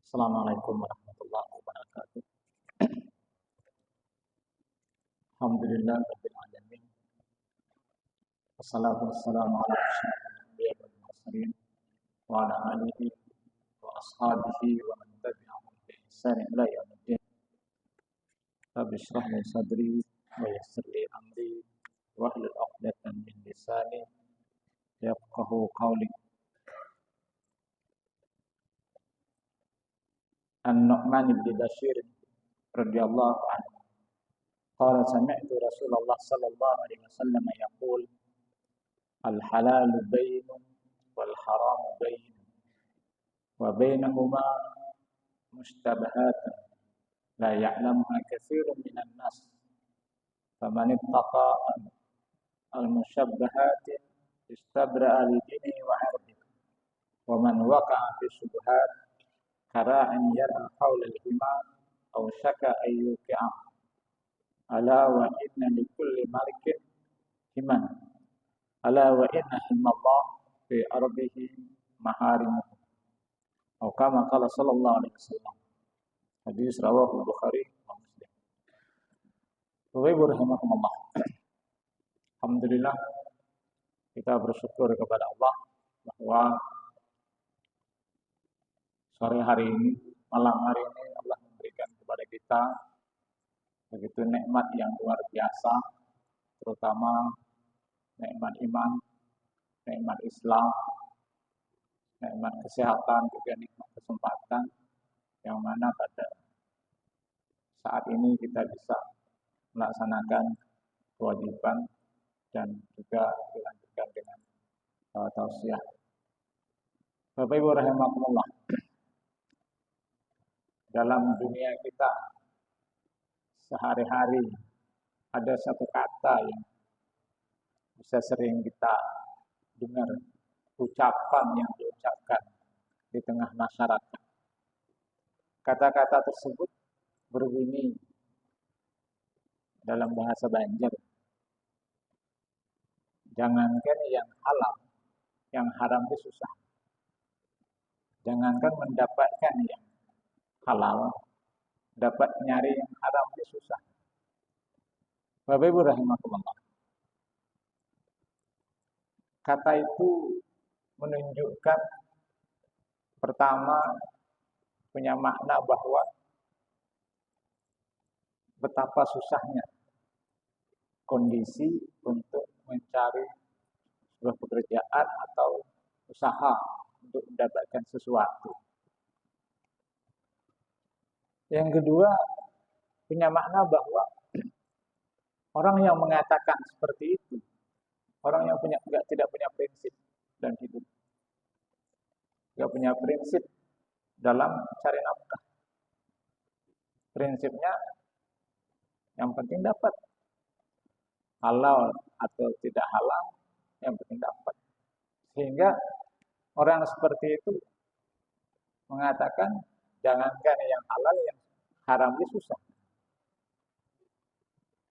Assalamualaikum warahmatullahi wabarakatuh. Alhamdulillah rabbil alamin. Wassalatu wassalamu ala asyrofil anbiya'i wal mursalin wa ala alihi wa ashabihi wa man tabi'ahum bi ihsan ila yaumiddin. Rabbi shrah li sadri wa yassir li amri wa hlul 'uqdatam min lisani yafqahu qawli. An-Nu'man bin Bashir radhiyallahu anhu qala sami'tu Rasulullah sallallahu alaihi wasallam yaqul al-halalu bainun wal haramu bainun wa bainahuma mushtabahatun la ya'lamuha katsirun minan nas faman ittaqa al-mushabbahati istabra'a li dinihi wa 'irdihi wa man waqa'a fi syubhat kara'an yar'a hawla al-hima aw syaka ayyuki'a ala wa inna likulli malikin himan ala wa inna himallah fi ardihi maharimuhu atau kama qala sallallahu alaihi wasallam. Hadis rawahu Bukhari wa Muslim. Bapak rahimakumullah. Alhamdulillah kita bersyukur kepada Allah bahwa sore hari ini, malam hari ini Allah memberikan kepada kita begitu nikmat yang luar biasa, terutama nikmat iman, nikmat Islam, nikmat kesehatan, juga nikmat kesempatan, yang mana pada saat ini kita bisa melaksanakan kewajiban dan juga dilanjutkan dengan tausiah. Bapak Ibu rahimakumullah, dalam dunia kita sehari-hari ada satu kata yang bisa sering kita dengar, ucapan yang diucapkan di tengah masyarakat. Kata-kata tersebut berbunyi dalam bahasa Banjar, jangankan yang halal, yang haram itu susah. Jangankan mendapatkan yang halal, dapat nyari yang haram itu susah. Bapak Ibu rahimakumullah. Kata itu menunjukkan pertama punya makna bahwa betapa susahnya kondisi untuk mencari sebuah pekerjaan atau usaha untuk mendapatkan sesuatu. Yang kedua, punya makna bahwa orang yang mengatakan seperti itu, orang yang tidak punya prinsip dan hidup, tidak punya prinsip dalam cari nafkah. Prinsipnya yang penting dapat, halal atau tidak halal, yang penting dapat. Sehingga orang seperti itu mengatakan jangankan yang halal, yang haram itu susah.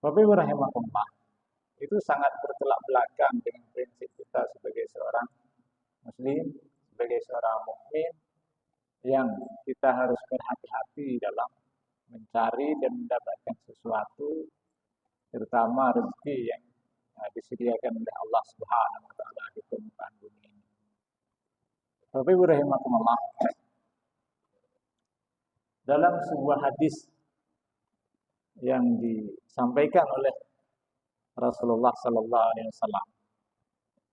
Bapak Ibu rahimakumullah, itu sangat bertolak belakang dengan prinsip kita sebagai seorang muslim, sebagai seorang mukmin, yang kita harus berhati-hati dalam mencari dan mendapatkan sesuatu, terutama rezeki yang disediakan oleh Allah Subhanahu wa taala di permukaan bumi ini. Bapak Ibu rahimakumullah, dalam sebuah hadis yang disampaikan oleh Rasulullah sallallahu alaihi wasallam,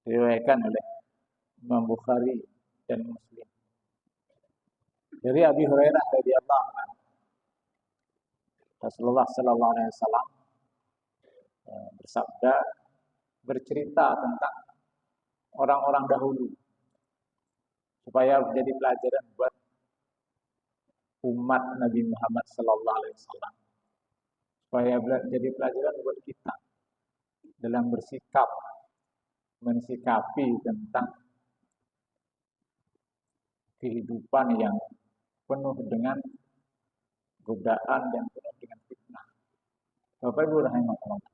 diriwayatkan oleh Imam Bukhari dan Muslim, dari Abi Hurairah radhiyallahu anhu, Rasulullah sallallahu alaihi wasallam bersabda, bercerita tentang orang-orang dahulu supaya menjadi pelajaran buat umat Nabi Muhammad sallallahu alaihi wasallam, supaya jadi pelajaran buat kita dalam bersikap, mensikapi tentang kehidupan yang penuh dengan godaan dan penuh dengan fitnah. Bapak Ibu rahimakumullah,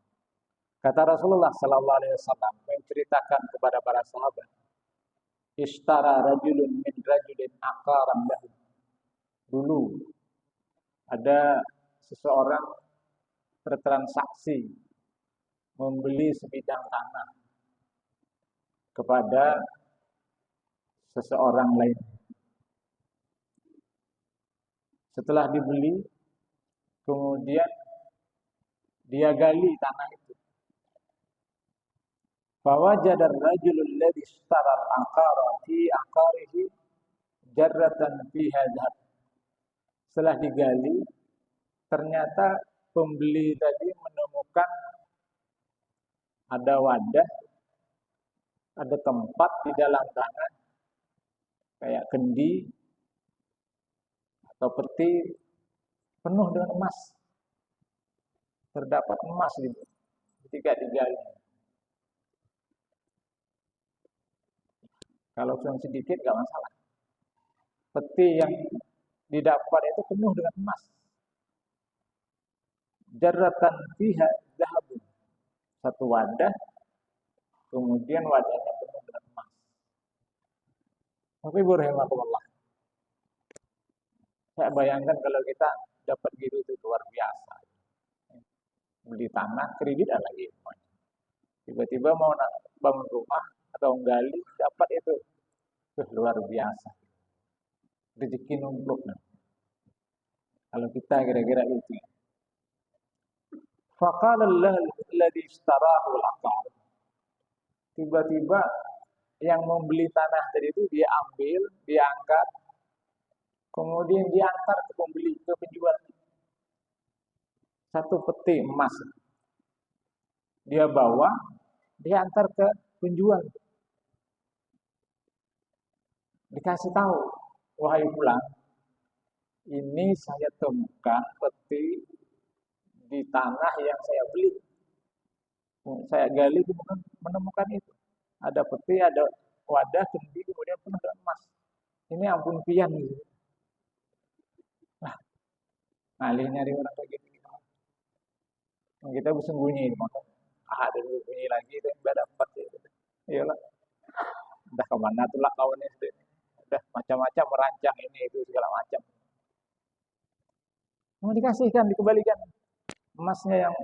kata Rasulullah sallallahu alaihi wasallam menceritakan kepada para sahabat, ishtara rajulun min rajulin aqaran lahu Dulu ada seseorang bertransaksi membeli sebidang tanah kepada seseorang lain. Setelah dibeli, kemudian dia gali tanah itu. Fawajada ar-rajulu alladhi ishtara al-aqara fi aqarihi jarratan fiha dhahab. Setelah digali, ternyata pembeli tadi menemukan ada wadah, ada tempat di dalam tanah kayak kendi atau peti penuh dengan emas. Terdapat emas gitu ketika digali. Kalau cuma sedikit gak masalah. Peti yang didapat itu penuh dengan emas. Jarratan fiha dhahabun. Satu wadah, kemudian wadahnya penuh dengan emas. Tapi rahimahullah, saya bayangkan kalau kita dapat gitu itu luar biasa. Beli tanah, kredit lagi. Tiba-tiba mau bangun rumah atau menggali, dapat itu. Luar biasa. Rezeki numpuk. Kalau kita kira-kira itu. Faqala alladhi ishtarahu al-aqar. Tiba-tiba yang membeli tanah tadi itu dia ambil, dia angkat, kemudian dia antar ke pembeli, ke penjual. Satu peti emas. Dia bawa, dia antar ke penjual. Dikasih tahu, wahai fulan, ini saya temukan peti di tanah yang saya beli. Saya gali menemukan itu. Ada peti, ada wadah, kendi, kemudian penuh dengan emas. Ini ampun pian gitu. Nah, ngalih nyari orang kayak gitu. Kita bersembunyi, ada bunyi lagi, itu yang dapat. Iyalah, udah kemana tuh lah kawan SD. Udah macam-macam merancang ini itu segala macam. Mau dikasihkan, dikembalikan emasnya yang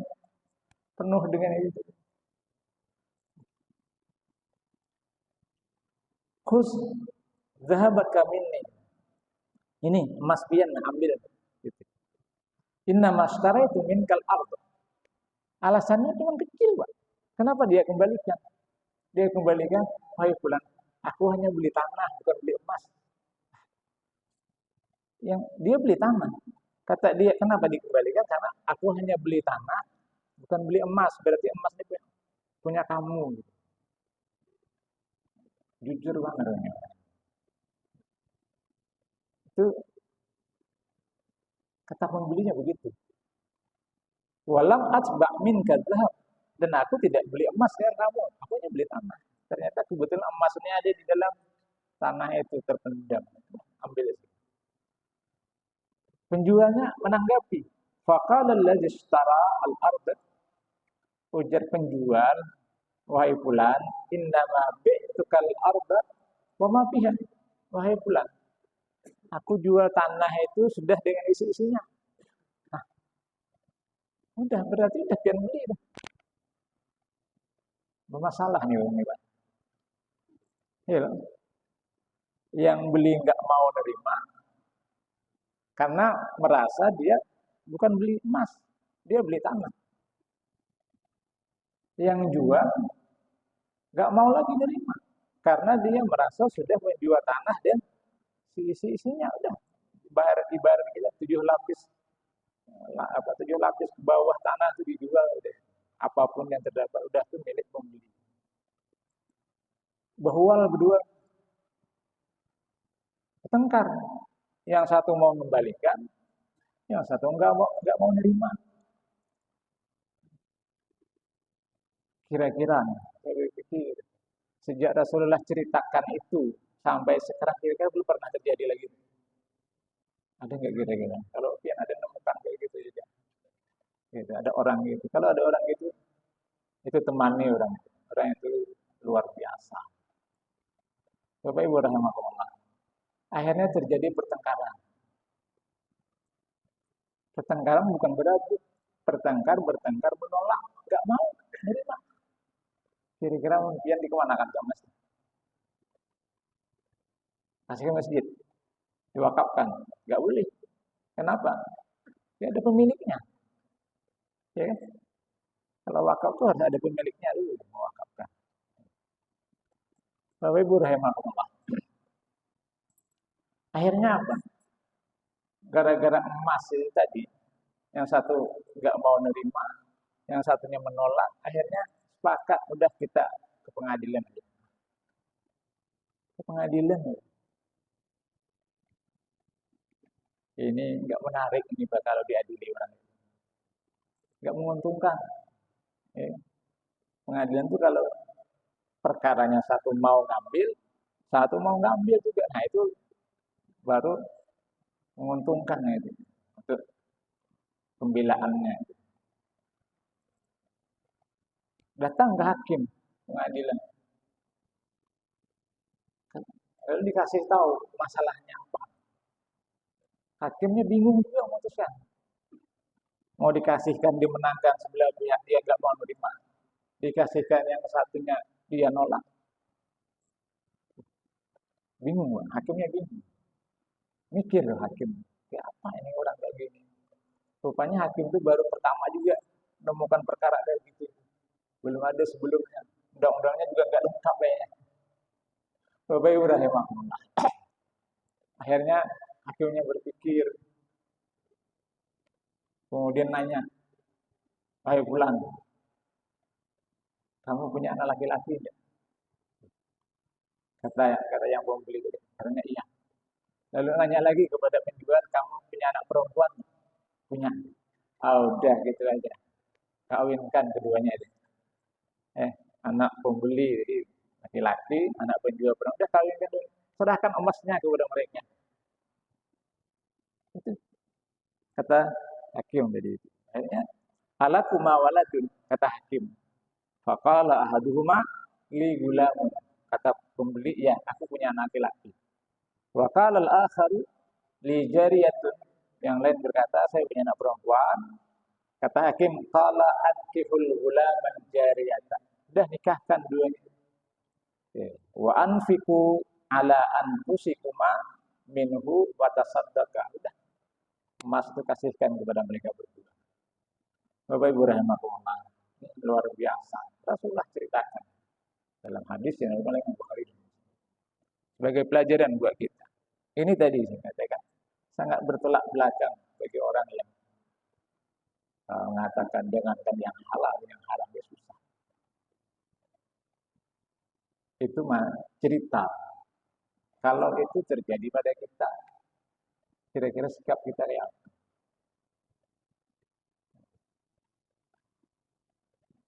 penuh dengan itu. Khus zahabaka minni. Ini emas pian ambil. Gitu. Inna mastaraitu minkal ardh. Alasannya cuma kecil, Pak. Kenapa dia kembalikan? Dia kembalikan, wahai fulan, aku hanya beli tanah, bukan beli emas. Yang dia beli tanah. Kata dia, kenapa dikembalikan? Karena aku hanya beli tanah, bukan beli emas. Berarti emas itu punya kamu. Gitu. Jujur banget. Itu kata pembelinya begitu. Walam atba' minka dzahab. Dan aku tidak beli emas ya kamu. Aku hanya beli tanah. Ternyata kebetulan emasnya ada di dalam tanah itu terpendam. Ambil itu. Penjualnya menanggapi. Faqala allazi ishtara al-ardh. Ujar penjual, wahai fulan, innama bi'tukal ardh wa ma fiha. Wahai fulan, aku jual tanah itu sudah dengan isi-isinya. Nah, udah berarti udah pian beli dah. Bermasalah nih Bang Pak. Ya, yang beli nggak mau nerima karena merasa dia bukan beli emas, dia beli tanah. Yang jual nggak mau lagi nerima karena dia merasa sudah menjual tanah dan isi-isinya udah ibarat kita 7 lapis 7 lapis ke bawah tanah itu dijual udah. Apapun yang terdapat udah itu milik pembeli. Bahwa berdua bertengkar. Yang satu mau mengembalikan, yang satu nggak mau nerima. Kira-kira, saya pikir sejak Rasulullah ceritakan itu sampai sekarang kira-kira belum pernah terjadi lagi. Ada nggak kira-kira? Kalau yang ada nemukan kayak gitu saja. Gitu, ada orang gitu. Kalau ada orang gitu, itu temani orang. Orang itu luar biasa. Bapak Ibu rahimahullah. Akhirnya terjadi pertengkaran. Pertengkaran bukan berebut, bertengkar menolak, nggak mau menerima. Kira-kira kemudian dikemanakan ke masjid? Kasih ke masjid, diwakafkan, nggak boleh. Kenapa? Ya ada pemiliknya, ya kan? Kalau wakaf tuh harus ada pemiliknya dulu mewakafkan. Bapak Ibu rahimahullah. Akhirnya apa? Gara-gara emas itu tadi, yang satu nggak mau nerima, yang satunya menolak, akhirnya sepakat udah kita ke pengadilan. Ke pengadilan. Ini nggak menarik ini kalau diadili orang itu. Nggak menguntungkan. Ya. Pengadilan tuh kalau perkaranya satu mau ngambil, satu mau ngambil juga. Nah itu baru menguntungkan itu untuk pembelaannya. Datang ke hakim pengadilan, lalu dikasih tahu masalahnya apa. Hakimnya bingung juga memutuskan. Mau dikasihkan dimenangkan sebelah pihak dia nggak mau menerima, dikasihkan yang satunya dia nolak. Bingung, Bang. Hakimnya bingung. Mikir loh hakim, ya apa ini orang kayak gini. Rupanya hakim itu baru pertama juga menemukan perkara kayak gitu. Belum ada sebelumnya. Undang-undangnya juga nggak lengkap ya. Bapak Ibu rahimahullah. Akhirnya hakimnya berpikir, kemudian nanya, "Hai Bulan, kamu punya anak laki-laki enggak?" Kata yang pembeli tadi, karena iya. Lalu nanya lagi kepada penjual, "Kamu punya anak perempuan?" Punya. Oh, udah gitu aja. Kawinkan keduanya itu. Anak pembeli jadi laki-laki, anak penjual perempuan, udah kawinkan dulu. Serahkan emasnya kepada mereka. Itu kata hakim tadi itu. Akhirnya alakuma waladun, kata hakim. Faqala ahaduhuma li gulamun. Kata pembeli, ya aku punya anak laki-laki. Wa qala al-akharu li jariyatun. Yang lain berkata, saya punya anak perempuan. Kata hakim, qala ankihul gulaman jariyatan. Sudah nikahkan duanya. Wa anfiqu ala anfusikuma minhu wa tasaddaqa. Sudah. Emas itu kasihkan kepada mereka berdua. Bapak Ibu rahimahullah. Luar biasa. Rasulullah ceritakan dalam hadis yang paling Bukhari sebagai pelajaran buat kita. Ini tadi saya katakan sangat bertolak belakang bagi orang yang mengatakan jangankan yang halal, yang haram ya susah. Itu mah cerita. Kalau itu terjadi pada kita, kira-kira sikap kita ya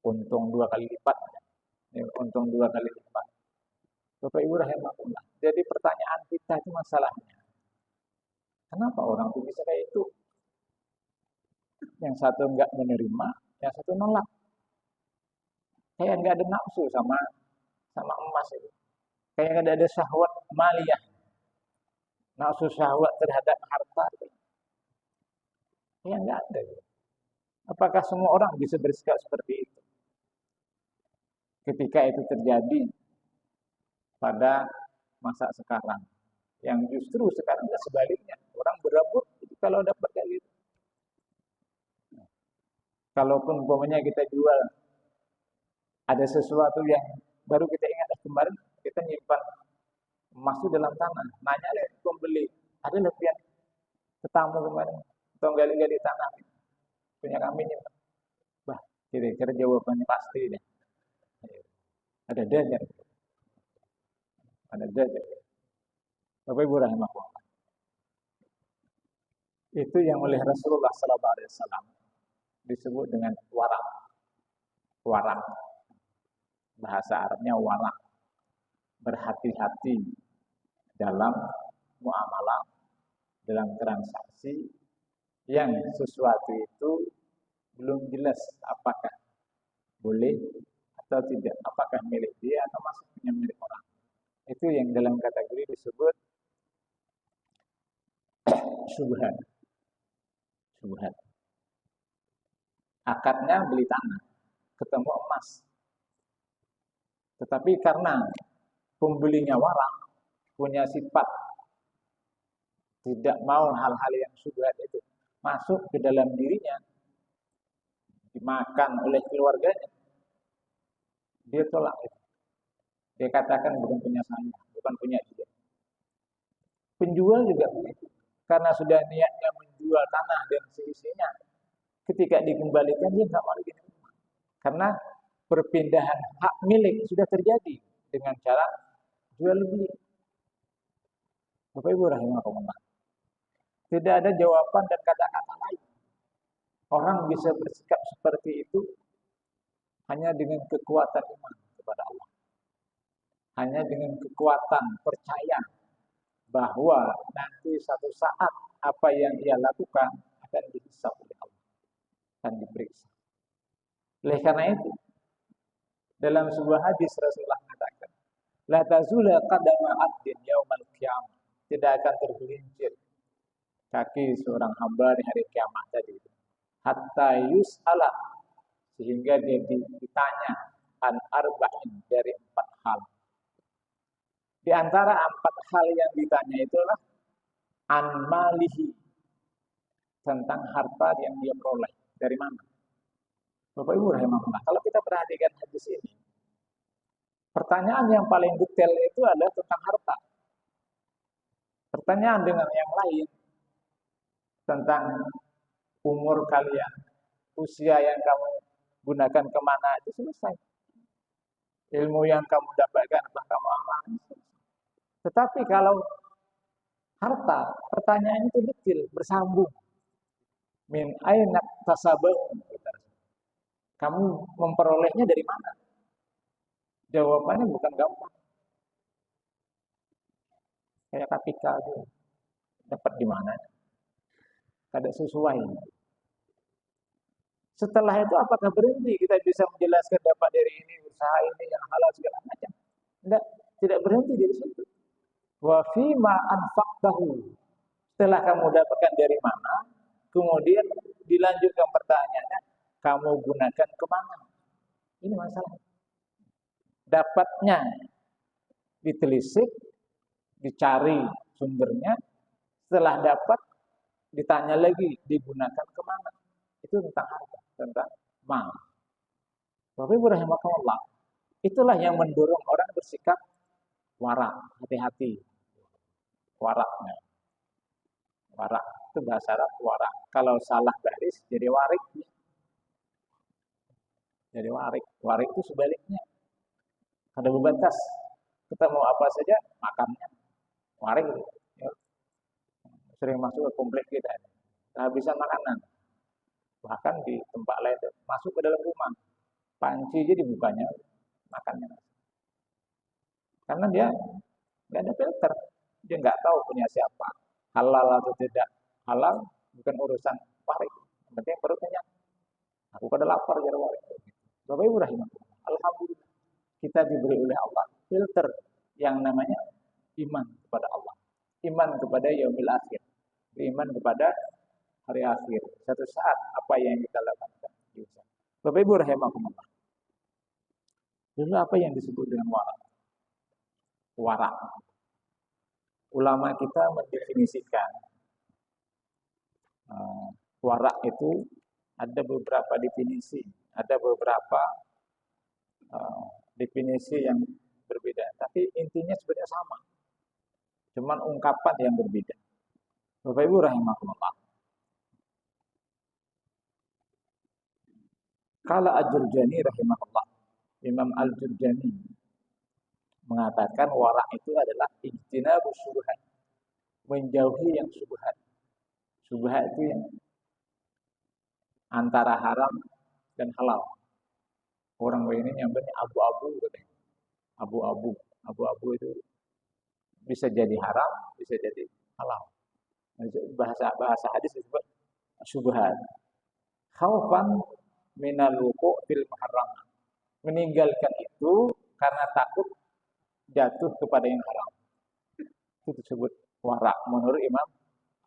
untung 2 kali lipat. Ya, untung 2 kali lipat. Bapak Ibu rahimahullah. Jadi pertanyaan kita itu masalahnya. Kenapa orang itu bisa kayak itu? Yang satu enggak menerima, yang satu nolak. Kayak enggak ada nafsu sama emas itu. Kayak enggak ada syahwat maliyah. Nafsu syahwat terhadap harta itu. Kayak enggak ada. Apakah semua orang bisa bersikap seperti itu? Ketika itu terjadi pada masa sekarang. Yang justru sekarang sebaliknya. Orang berebut kalau dapat kayak gitu. Kalaupun umpamanya kita jual, ada sesuatu yang baru kita ingat kemarin, kita nyimpan emas itu dalam tanah. Nanya lihat pembeli, ada lebihan tetamu kemarin, atau gali-gali tanah, punya kami nyimpan. Bah, kira-kira jawabannya pasti deh. Ada dajar. Ada dajar. Bapak Ibu rahimahullah. Itu yang oleh Rasulullah SAW disebut dengan warang. Warang. Bahasa Arabnya warang. Berhati-hati dalam muamalah, dalam transaksi yang sesuatu itu belum jelas apakah boleh atau tidak, apakah milik dia atau masih punya milik orang. Itu yang dalam kategori disebut syubhat. Subhat. Akadnya beli tanah, ketemu emas. Tetapi karena pembelinya warak, punya sifat tidak mau hal-hal yang subhat itu masuk ke dalam dirinya, dimakan oleh keluarganya, dia tolak itu. Dia katakan bukan punya saya, bukan punya dia. Penjual juga begitu. Karena sudah niatnya menjual tanah dan seisinya, ketika dikembalikan dia nggak mau lagi. Karena perpindahan hak milik sudah terjadi dengan cara jual beli. Bapak Ibu rahimahumullah. Tidak ada jawaban dan kata-kata lain. Orang bisa bersikap seperti itu hanya dengan kekuatan iman kepada Allah. Hanya dengan kekuatan percaya bahwa nanti satu saat apa yang ia lakukan akan dihisab oleh Allah, akan diperiksa. Oleh karena itu, dalam sebuah hadis Rasulullah mengatakan, la tazula qadama 'abdin yaumal qiyamah. Tidak akan tergelincir kaki seorang hamba di hari kiamat tadi. Hatta yus'ala, sehingga dia ditanya an arba'in, dari 4 hal. Di antara 4 hal yang ditanya itulah an malihi, tentang harta yang dia peroleh dari mana. Bapak Ibu rahimahullah, kalau kita perhatikan hadis ini, pertanyaan yang paling detail itu adalah tentang harta. Pertanyaan dengan yang lain tentang umur kalian, usia yang kamu gunakan kemana, itu selesai. Ilmu yang kamu dapatkan, apa kamu amalkan. Tetapi kalau harta, pertanyaan itu detail, bersambung. Min aina tasabahu, kamu memperolehnya dari mana? Jawabannya bukan gampang. Kayak kapital itu, dapat di mana? Tidak sesuai. Setelah itu apakah berhenti? Kita bisa menjelaskan dapat dari ini, usaha ini, yang halal segala macam. Tidak berhenti di situ. Wa fima anfaqtahu. Setelah kamu dapatkan dari mana, kemudian dilanjutkan pertanyaannya, kamu gunakan kemana? Ini masalah. Dapatnya ditelisik, dicari sumbernya, setelah dapat ditanya lagi, digunakan kemana? Itu tentang harta, tentang mal. Bapak Ibu rahimahullah, itulah yang mendorong orang bersikap warak, hati-hati. Waraknya. Warak itu bahasa Arab, warak. Kalau salah baris jadi warik. Jadi warik. Warik itu sebaliknya. Ada batas. Kita mau apa saja makannya. Warik itu. Ya. Sering masuk ke komplek kita. Kehabisan makanan. Bahkan di tempat lain itu masuk ke dalam rumah. Panci aja dibukanya. Makannya. Karena dia nggak ada filter. Dia nggak tahu punya siapa. Halal atau tidak halal bukan urusan warik. Yang penting perut kenyang. Aku pada lapar jadi warik. Bapak Ibu rahimahullah, alhamdulillah kita diberi oleh Allah filter yang namanya iman kepada Allah, iman kepada yaumil akhir, iman kepada hari akhir. Satu saat apa yang kita lakukan bisa. Bapak Ibu rahimahullah, dulu apa yang disebut dengan warak? Warak. Ulama kita mendefinisikan warak itu ada beberapa definisi, ada beberapa definisi yang berbeda. Tapi intinya sebenarnya sama. Cuman ungkapan yang berbeda. Bapak Ibu rahimahullah. Qala Al-Jurjani rahimahullah. Imam Al-Jurjani mengatakan warak itu adalah ijtinabus syubhat. Menjauhi yang syubhat. Syubhat itu yang antara haram dan halal. Orang ini nyampernya abu-abu katanya. Abu-abu. Abu-abu itu bisa jadi haram, bisa jadi halal. Bahasa hadis disebut syubhat. Khaufan minal wuqu' fil muharram. Meninggalkan itu karena takut jatuh kepada yang haram. Itu disebut warak menurut Imam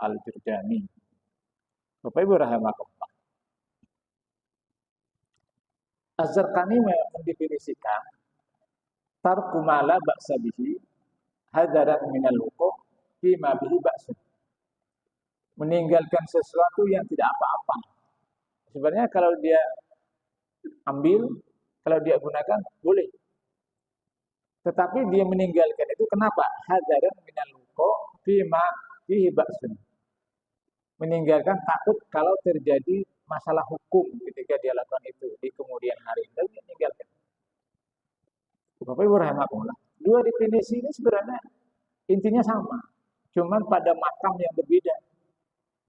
Al-Jurjani. Bapak Ibu rahimakumullah. Az-Zarqani mendefinisikan tarku ma la ba'sa bihi hadaran minal wuqu' fi ma bihi ba'sun. Meninggalkan sesuatu yang tidak apa-apa. Sebenarnya kalau dia ambil, kalau dia gunakan boleh. Tetapi dia meninggalkan itu kenapa? Hadaran minal wuqu' fi ma bihi ba'sun. Meninggalkan takut kalau terjadi masalah hukum ketika dia lakukan itu di kemudian hari. Lalu dia meninggalkan. Bapak Ibu rahimakumullah. Dua definisi ini sebenarnya intinya sama. Cuman pada makam yang berbeda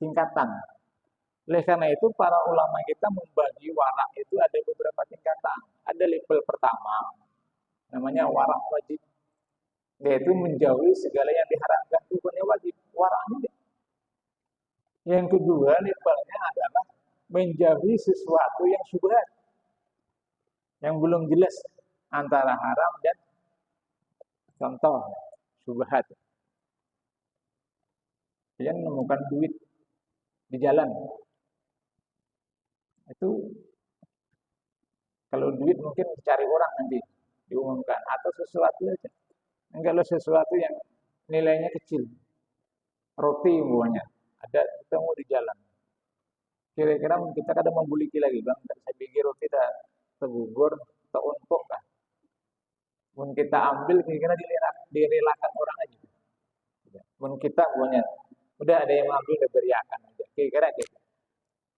tingkatan. Oleh karena itu para ulama kita membagi warak itu ada beberapa tingkatan. Ada level pertama namanya warak wajib. Yaitu menjauhi segala yang diharapkan bukannya wajib. Warak ini. Yang kedua levelnya adalah menjauhi sesuatu yang syubhat. Yang belum jelas antara haram dan contoh syubhat. Dia menemukan duit di jalan. Itu kalau duit mungkin dicari orang nanti diumumkan atau sesuatu aja. Kalau sesuatu yang nilainya kecil, roti umpamanya ada ketemu di jalan. Kira-kira kita kadang membuliki lagi, bang. Saya pikir roti dah tergugur, teruntuk kan. Pun kita ambil, kira-kira direlakan orang aja. Pun kita punya, udah ada yang ambil, udah beriakan aja. Kira-kira gitu.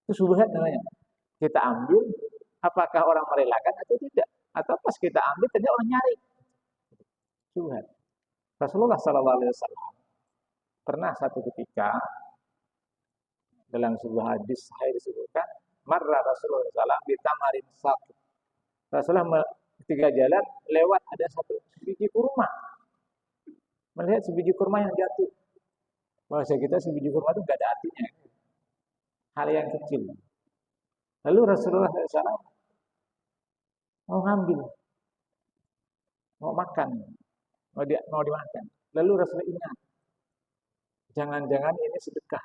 Itu subhat namanya. Kita ambil, apakah orang merelakan atau tidak? Atau pas kita ambil, ternyata orang nyari. Subhat. Rasulullah SAW pernah satu ketika dalam sebuah hadis sahih disebutkan, marra Rasulullah SAW di tamarin sakit. Rasulullah ketika jalan lewat ada satu sebiji kurma. Melihat sebiji kurma yang jatuh. Bahasa kita sebiji kurma itu gak ada artinya. Hal yang kecil. Lalu Rasulullah SAW mau ngambil, mau makan, mau dimakan. Lalu Rasulullah ingat, jangan-jangan ini sedekah.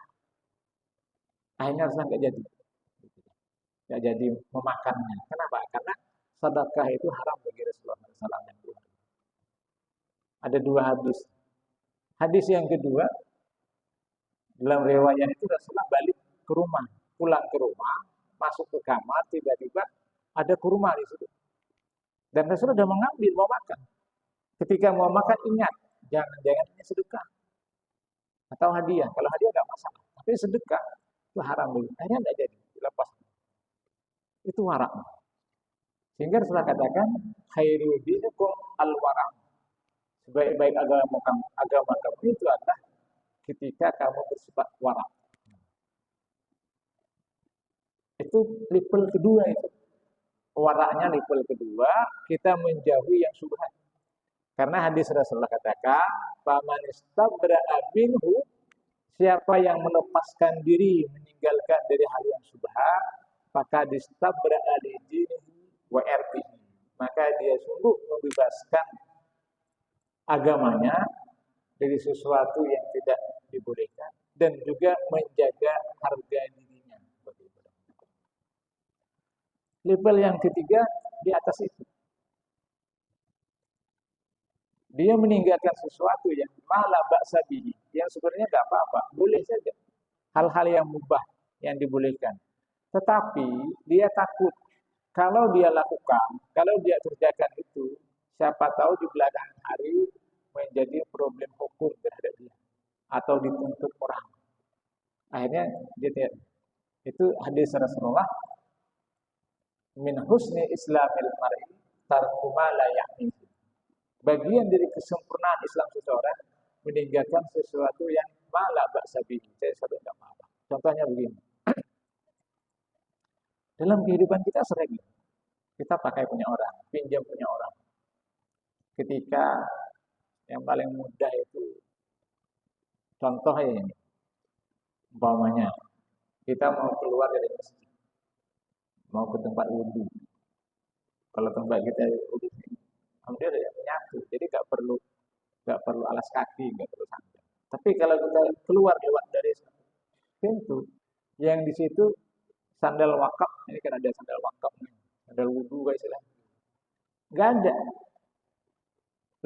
Akhirnya Rasulullah nggak jadi memakannya. Kenapa? Karena sedekah itu haram bagi Rasulullah SAW. Ada dua hadis. Hadis yang kedua, dalam riwayat itu Rasulullah balik ke rumah, pulang ke rumah, masuk ke kamar, tiba-tiba ada kurma di situ. Dan Rasulullah sudah mengambil, mau makan. Ketika mau makan, ingat, jangan-jangan ini sedekah. Atau hadiah. Kalau hadiah nggak masalah. Tapi sedekah, itu haram dulu. Akhirnya nggak jadi, dilepas. Itu warak. Sehingga Rasulullah katakan, khairu dinikum al-warak. Sebaik-baik agama kamu itu adalah ketika kamu bersifat warak. Itu level kedua itu. Waraknya level kedua, kita menjauhi yang syubhat. Karena hadis Rasulullah katakan, "Faman istabra'a minhu", siapa yang melepaskan diri meninggalkan dari hal yang syubhat, maka distabra'a li dinihi wa irdihi. Maka dia sungguh membebaskan agamanya dari sesuatu yang tidak dibolehkan dan juga menjaga harga dirinya. Level yang ketiga di atas itu. Dia meninggalkan sesuatu yang malah ba'sa bihi, yang sebenarnya tidak apa-apa, boleh saja. Hal-hal yang mubah yang dibolehkan. Tetapi dia takut kalau dia lakukan, kalau dia kerjakan itu, siapa tahu di belakang hari menjadi problem hukum terhadap dia atau dituntut orang. Akhirnya dia itu hadis Rasulullah, min husni islamil mar'i tarku ma la ya'nihi. Bagian dari kesempurnaan Islam seseorang meninggalkan sesuatu yang malah ba'sa bihi. Saya sampai enggak apa-apa. Contohnya begini. Dalam kehidupan kita sering kita pakai punya orang, pinjam punya orang. Ketika yang paling mudah itu contohnya ini. Umpamanya kita mau keluar dari masjid, mau ke tempat wudhu. Kalau tempat kita wudhu, kemudian ada yang menyatu, jadi nggak perlu alas kaki, nggak perlu sandal. Tapi kalau kita keluar lewat dari pintu, Yang di situ sandal wakaf, ini kan ada sandal wakaf, sandal wudu guys lah. Nggak ada.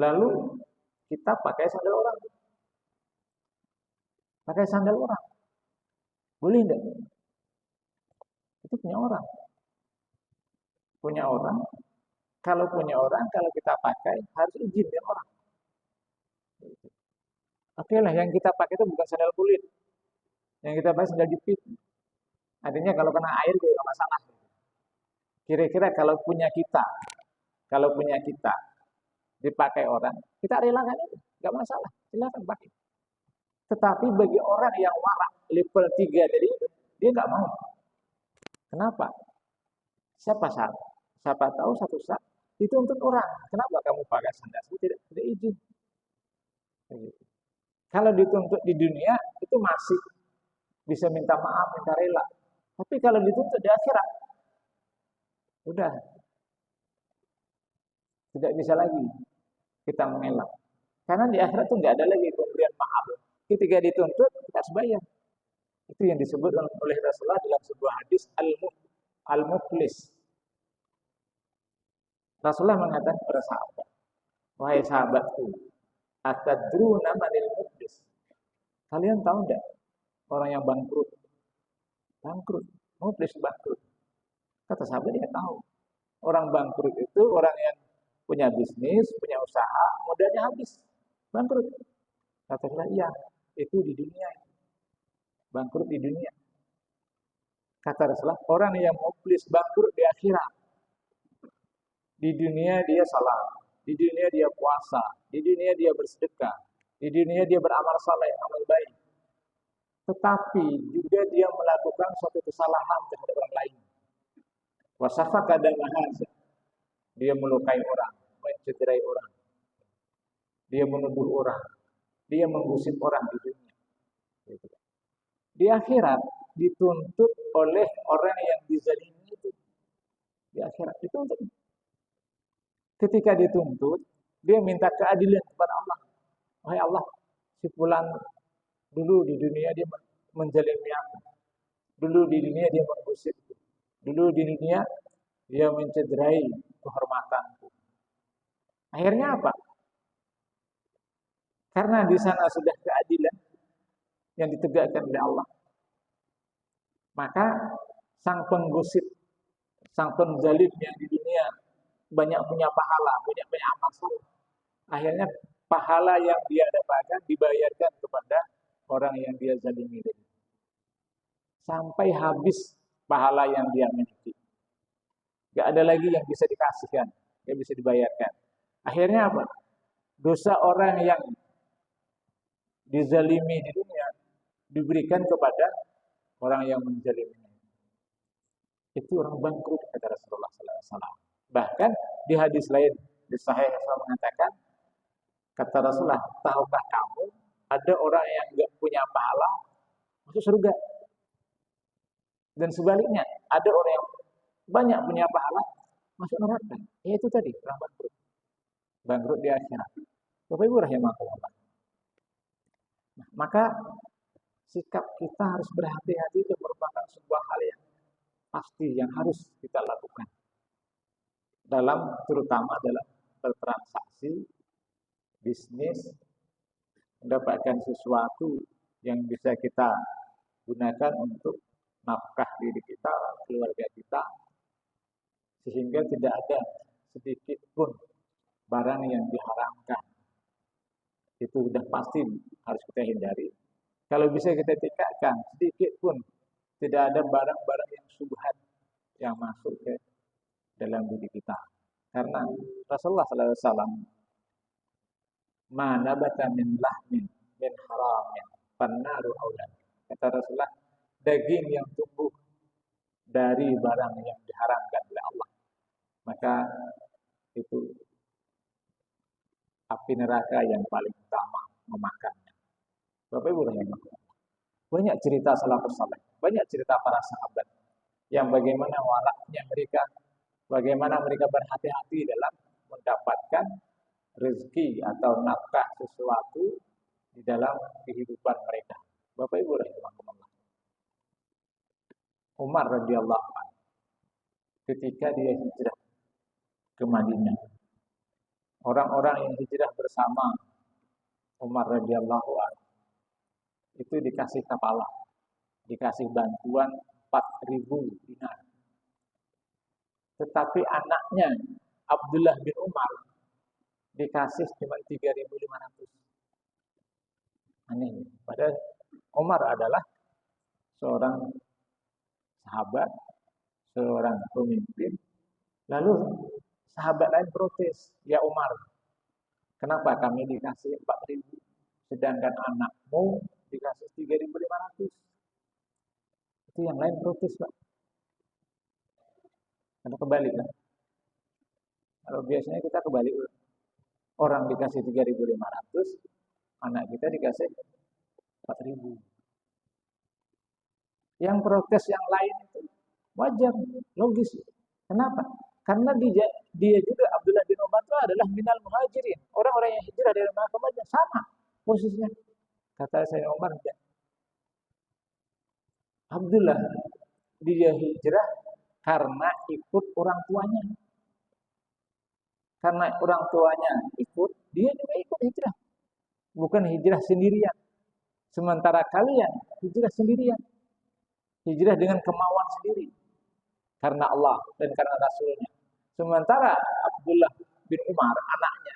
Lalu kita pakai sandal orang. Pakai sandal orang. Boleh enggak? Itu punya orang. Punya orang. Kalau punya orang, kalau kita pakai, harus izin dari orang. Oke lah, yang kita pakai itu bukan sandal kulit. Yang kita pakai sandal jepit. Artinya kalau kena air juga nggak masalah. Kira-kira kalau punya kita dipakai orang, kita relakan itu, nggak masalah, silakan pakai. Tetapi bagi orang yang warak level 3 tadi itu, dia nggak mau. Kenapa? Siapa tahu satu saat itu untuk orang. Kenapa kamu pakai sandal? Tidak izin. Kalau dituntut di dunia itu masih bisa minta maaf, minta rela. Tapi kalau dituntut di akhirat, udah tidak bisa lagi kita mengelak. Karena di akhirat itu nggak ada lagi pemberian maaf. Ketika dituntut, kita harus bayar. Itu yang disebut oleh Rasulullah dalam sebuah hadis al-muflis. Rasulullah mengatakan kepada sahabat, wahai sahabatku, atadruna manil muflis? Kalian tahu enggak orang yang bangkrut? Bangkrut, muflis bangkrut. Kata sahabat, dia tahu. Orang bangkrut itu orang yang punya bisnis, punya usaha, modalnya habis. Bangkrut. Kata saya, iya, itu di dunia. Bangkrut di dunia. Kata Rasulullah, orang yang muflis bangkrut di akhirat. Di dunia dia salat, di dunia dia puasa, di dunia dia bersedekah, di dunia dia beramal saleh, amal baik. Tetapi juga dia melakukan suatu kesalahan terhadap orang lain. Wasafaka damahaza. Dia melukai orang, mencederai orang. Dia menuduh orang. Dia menggusip orang di dunia. Di akhirat dituntut oleh orang yang dizalimi itu. Di akhirat dituntut. Ketika dituntut, dia minta keadilan kepada Allah. Wahai Allah, si fulan dulu di dunia dia menjalimi aku. Dulu di dunia dia menggusip. Dulu di dunia dia mencederai kehormatanku. Akhirnya apa? Karena di sana sudah keadilan yang ditegakkan oleh Allah. Maka sang penggusip, sang penzalim yang di dunia banyak punya pahala, banyak amal saleh. Akhirnya pahala yang dia dapatkan dibayarkan kepada orang yang dia zalimi. Sampai habis pahala yang dia miliki. Gak ada lagi yang bisa dikasihkan, yang bisa dibayarkan. Akhirnya apa? Dosa orang yang dizalimi di dunia diberikan kepada orang yang menzalimi. Itu orang bangkrut kata Rasulullah SAW. Bahkan di hadis lain di Sahih Rasulullah mengatakan, kata Rasulullah, tahukah kamu ada orang yang nggak punya pahala masuk surga? Dan sebaliknya, ada orang yang banyak punya pahala masuk neraka. Ya itu tadi, orang bangkrut. Bangkrut di akhirat. Bapak Ibu rahimakumullah. Nah, maka sikap kita harus berhati-hati, itu merupakan sebuah hal yang pasti yang harus kita lakukan. Terutama dalam bertransaksi, bisnis, mendapatkan sesuatu yang bisa kita gunakan untuk nafkah diri kita, keluarga kita, sehingga tidak ada sedikit pun barang yang diharamkan. Itu sudah pasti harus kita hindari. Kalau bisa kita tingkatkan, sedikit pun tidak ada barang-barang yang subhat yang masuk ke dalam diri kita. Karena Rasulullah SAW, mana bata min lahmin min haramin pannaru aulan. Kata Rasulullah, daging yang tumbuh dari barang yang diharamkan oleh Allah, maka itu api neraka yang paling utama memakannya. Bapak Ibu yang banyak cerita salafus saleh, banyak cerita para sahabat yang bagaimana waraknya mereka, bagaimana mereka berhati-hati dalam mendapatkan rezeki atau nafkah sesuatu di dalam kehidupan mereka. Bapak Ibu rahimahumullah. Umar radhiyallahu anhu ketika dia hijrah ke Madinah. Orang-orang yang hijrah bersama Umar radhiyallahu anhu itu dikasih kafalah, dikasih bantuan 4.000 dinar. Tetapi anaknya Abdullah bin Umar dikasih cuma 3.500. Aneh. Padahal Umar adalah seorang sahabat, seorang pemimpin. Lalu sahabat lain protes, "Ya Umar, kenapa kami dikasih 4.000 sedangkan anakmu dikasih 3.500?" Itu yang lain protes, Pak. Karena kebalik kan. Kalau biasanya kita kebalik. Orang dikasih 3.500, anak kita dikasih 4.000. Yang protes yang lain itu wajar, logis. Kenapa? Karena dia juga Abdullah bin Umar itu adalah minal muhajirin. Orang-orang yang hijrah dari Mekah ke Madinah sama posisinya. Kata saya Umar, Abdullah dia hijrah karena ikut orang tuanya. Karena orang tuanya ikut, dia juga ikut hijrah. Bukan hijrah sendirian. Sementara kalian hijrah sendirian. Hijrah dengan kemauan sendiri. Karena Allah dan karena Rasulnya. Sementara Abdullah bin Umar, anaknya,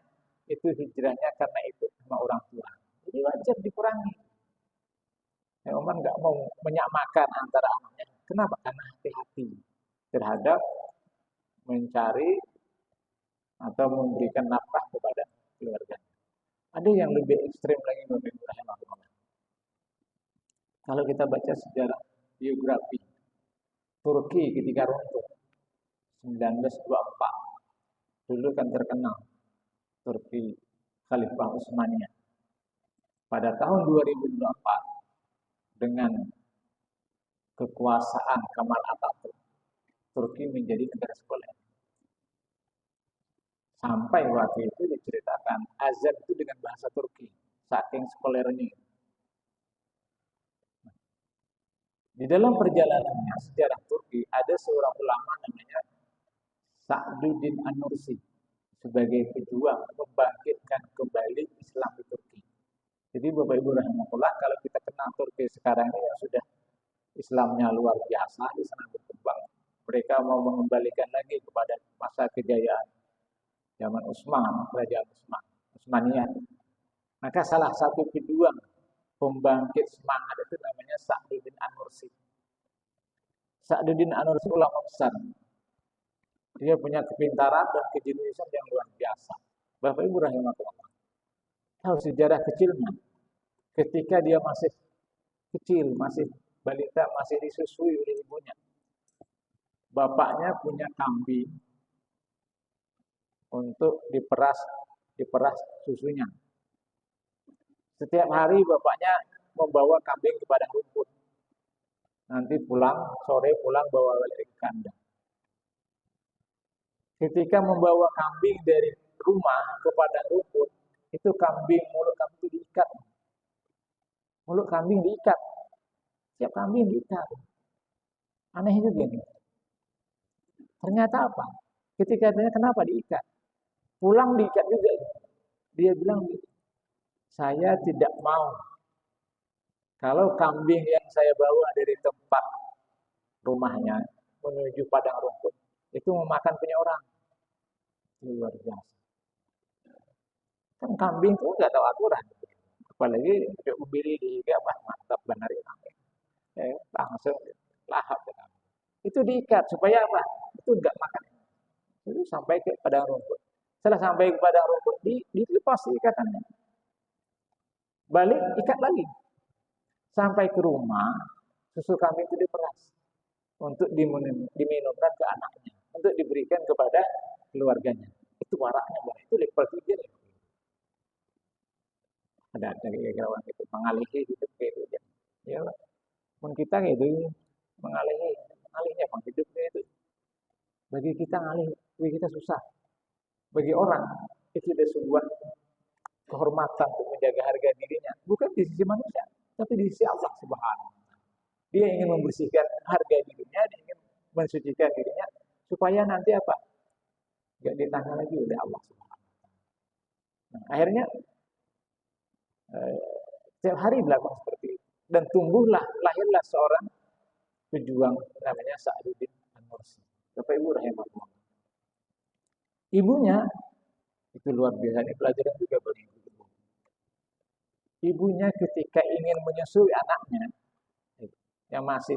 itu hijrahnya karena ikut sama orang tua. Jadi wajar dikurangi. Umar nggak mau menyamakan antara anaknya. Kenapa? Karena hati-hati terhadap mencari atau memberikan nafkah kepada keluarga. Ada yang lebih ekstrim lagi menurut rahimahullah. Kalau kita baca sejarah biografi Turki ketika runtuh 1924, dulu kan terkenal Turki Khalifah Utsmaniyah. Pada tahun 2024 dengan kekuasaan Kemal Atatürk, Turki menjadi negara sekuler. Sampai waktu itu diceritakan azan itu dengan bahasa Turki, saking sekulernya. Di dalam perjalanannya sejarah Turki ada seorang ulama namanya Sa'duddin An-Nursi sebagai pejuang membangkitkan kembali Islam di Turki. Jadi Bapak Ibu rahimahullah, kalau kita kenal Turki sekarang ini yang sudah Islamnya luar biasa di sana berkembang, mereka mau mengembalikan lagi kepada masa kejayaan zaman Utsman, kerajaan Utsmaniyah. Maka salah satu pejuang pembangkit semangat itu namanya Sa'duddin An-Nursi. Sa'duddin An-Nursi ulama besar. Dia punya kepintaran dan kejeniusan yang luar biasa. Bapak Ibu rahimahullah. Tahu sejarah kecilnya. Ketika dia masih kecil, masih balita, masih disusui oleh ibunya. Bapaknya punya kambing untuk diperas susunya. Setiap hari bapaknya membawa kambing ke padang rumput. Nanti pulang, sore pulang bawa balik ke kandang. Ketika membawa kambing dari rumah ke padang rumput, itu mulut kambing itu diikat. Mulut kambing diikat. Setiap kambing diikat. Aneh juga nih. Ternyata apa? Ketika ditanya kenapa diikat? Pulang diikat juga. Dia bilang, saya tidak mau kalau kambing yang saya bawa dari tempat rumahnya menuju padang rumput itu memakan punya orang. Luar biasa. Kan kambing itu nggak tahu aturan. Apalagi ubiri di apa mantap benar ya. Langsung lahap ya. Itu diikat supaya apa? Itu nggak makan. Itu sampai ke padang rumput. Setelah sampai ke padang rumput dilepas ikatannya. Balik ikat lagi. Sampai ke rumah, susu kambing itu diperas untuk diminumkan ke anaknya, untuk diberikan kepada keluarganya. Itu waraknya, itu level 3. Ada kawan itu mengalihi hidup kayak itu. Ya, pun kita kayak itu mengalihnya bang hidupnya itu. Bagi kita bagi kita susah. Bagi orang itu ada sebuah kehormatan untuk menjaga harga dirinya, bukan di sisi manusia, tapi di sisi Allah Subhanahu. Dia ingin membersihkan harga dirinya mensucikan dirinya supaya nanti apa? Enggak ditanya lagi oleh Allah Subhanahu. Nah, akhirnya setiap hari dilakukan seperti itu dan lahirlah seorang pejuang namanya Sa'duddin An-Nursi. Bapak Ibu rahimahullah. Ibunya itu luar biasa, ini pelajaran juga bagi ibu. Ibunya ketika ingin menyusui anaknya yang masih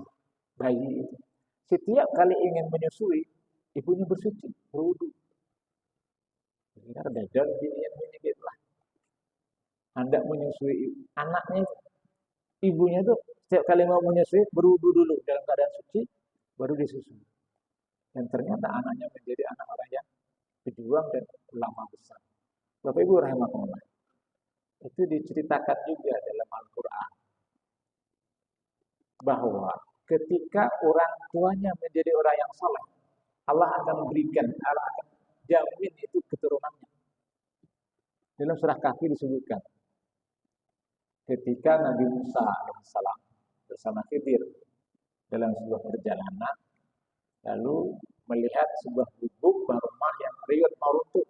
bayi itu, setiap kali ingin menyusui, ibunya bersuci, berwudu. Benar dadar yang menyedit lah. Hendak menyusui anaknya, ibunya tuh setiap kali mau menyusui berwudu dulu dalam keadaan suci, baru disusui. Dan ternyata anaknya menjadi anak orang yang pejuang dan ulama besar. Bapak Ibu rahimahullah. Itu diceritakan juga dalam Al-Quran bahwa ketika orang tuanya menjadi orang yang saleh, Allah akan berikan, Allah akan jamin itu keturunannya. Dalam surah Kahfi disebutkan ketika Nabi Musa alaihissalam bersama Khidir dalam sebuah perjalanan, lalu melihat sebuah gubuk rumah yang riut mau runtuh.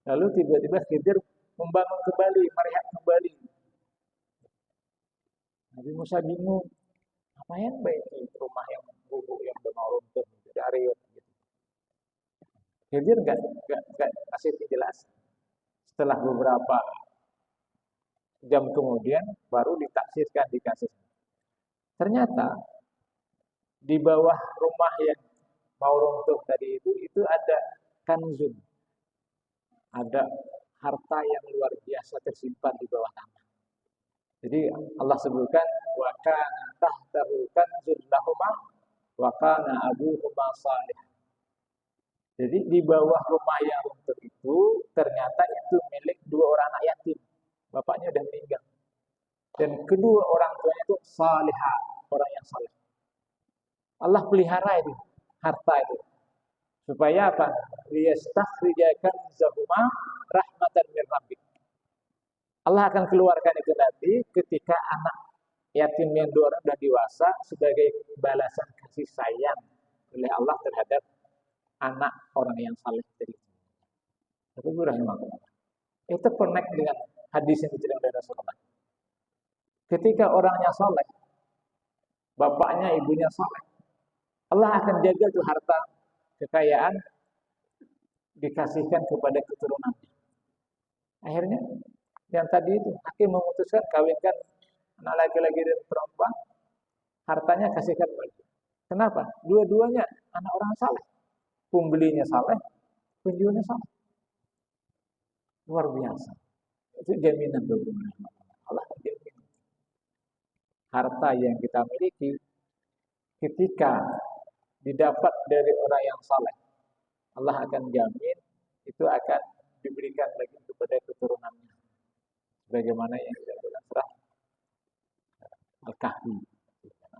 Lalu tiba-tiba Khidir membangun kembali, merehat kembali. Nabi Musa bingung, apa yang baik itu rumah yang gubuk yang udah mau runtuh dari riut. Khidir nggak kasih penjelasan. Setelah beberapa jam kemudian baru ditaksirkan, dikasih. Ternyata di bawah rumah yang mau runtuh tadi itu ada kanzun, ada harta yang luar biasa tersimpan di bawah tanah. Jadi Allah sebutkan wa kana tahtahu kanzun lahuma wa kana abuhuma salih. Jadi di bawah rumah yang runtuh itu ternyata itu milik dua orang anak yatim. Bapaknya sudah meninggal. Dan kedua orang tuanya itu salihah, orang yang saleh. Allah pelihara itu harta itu. Supaya apa? Liyastakhrijakan zahuma rahmatan min rabbik. Allah akan keluarkan itu nanti ketika anak yatim yang dua orang sudah dewasa sebagai balasan kasih sayang oleh Allah terhadap anak orang yang saleh tadi. Tapi rahimahullah. Itu connect dengan hadis yang diceritakan oleh Rasulullah. Ketika orangnya saleh, bapaknya, ibunya saleh, Allah akan jaga tuh harta kekayaan dikasihkan kepada keturunannya. Akhirnya yang tadi itu hakim memutuskan kawinkan anak laki-laki dan perempuan, hartanya kasihkan kepada. Kenapa? Dua-duanya anak orang saleh. Pembelinya saleh, penjualnya saleh. Luar biasa. Itu jaminan bagaimana Allah menjamin. Harta yang kita miliki ketika didapat dari orang yang saleh, Allah akan jamin itu akan diberikan lagi kepada keturunannya. Bagaimana yang kita dalam surah Al-Kahfi.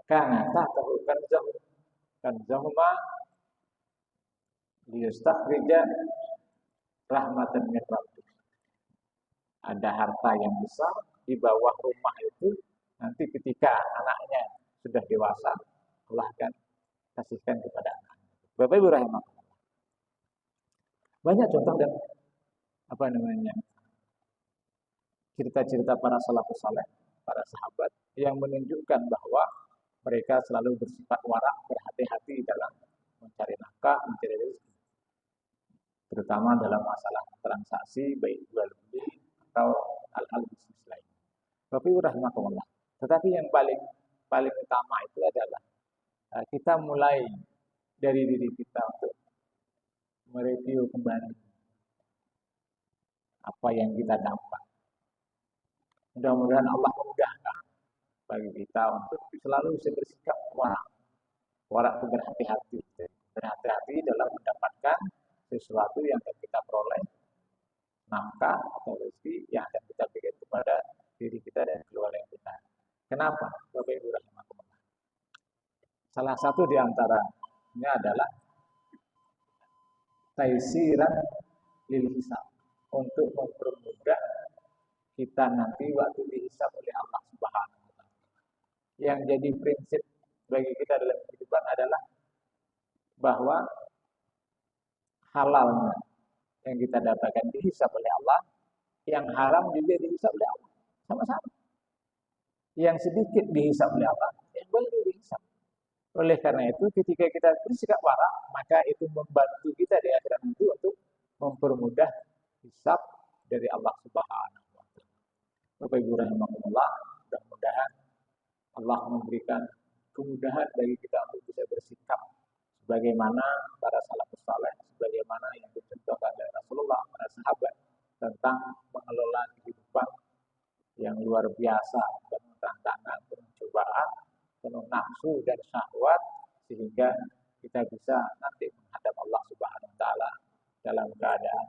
Karena tahtahu kanzahuma liyastakhrija rahmatan min rabbik. Ada harta yang besar di bawah rumah itu, nanti ketika anaknya sudah dewasa, Allah akan kasihkan kepada anak. Bapak Ibu rahimahullah. Banyak contoh dan cerita-cerita para salafus saleh, para sahabat yang menunjukkan bahwa mereka selalu bersifat warak, berhati-hati dalam mencari nafkah, mencari rezeki. Terutama dalam masalah transaksi baik jual beli atau hal-hal bisnis lain. Bapak Ibu rahimahullah. Tetapi yang paling utama itu adalah kita mulai dari diri kita untuk mereview kembali apa yang kita dapat. Mudah-mudahan Allah memudahkan bagi kita untuk selalu bisa bersikap warak itu berhati-hati. Berhati-hati dalam mendapatkan sesuatu yang akan kita peroleh, nafkah atau rezeki yang akan kita berikan kepada diri kita dan keluarga kita. Kenapa? Bapak Ibu rahimahullah. Salah satu di antaranya adalah taisiran lil hisab, untuk mempermudah kita nanti waktu dihisab oleh Allah Subhanahu wa taala. Yang jadi prinsip bagi kita dalam kehidupan adalah bahwa halalnya yang kita dapatkan dihisab oleh Allah, yang haram juga dihisab oleh Allah, sama-sama. Yang sedikit dihisab oleh Allah, yang banyak dihisab. Oleh karena itu, ketika kita bersikap warak, maka itu membantu kita di akhirat nanti untuk mempermudah hisab dari Allah Subhanahu wa taala. Bapak Ibu rahimakumullah, mudah-mudahan Allah memberikan kemudahan bagi kita untuk bisa bersikap sebagaimana para salafus saleh, sebagaimana yang dicontohkan oleh Rasulullah, para sahabat tentang mengelola kehidupan yang luar biasa, penuh tantangan, penuh cobaan, penuh nafsu dan syahwat, sehingga kita bisa nanti menghadap Allah Subhanahu wa taala dalam keadaan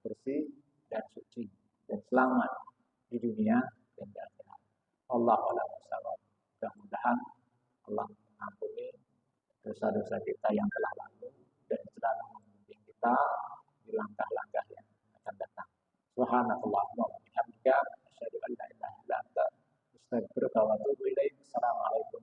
bersih dan suci dan selamat di dunia dan di akhirat. Allahu a'lam. Mudah-mudahan Allah mengampuni dosa-dosa kita yang telah lalu dan selalu membimbing kita di langkah-langkah yang akan datang. Subhanallahumma wa bihamdika asyhadu an la ilaha illa anta astaghfiruka wa atubu ilaik. Assalamualaikum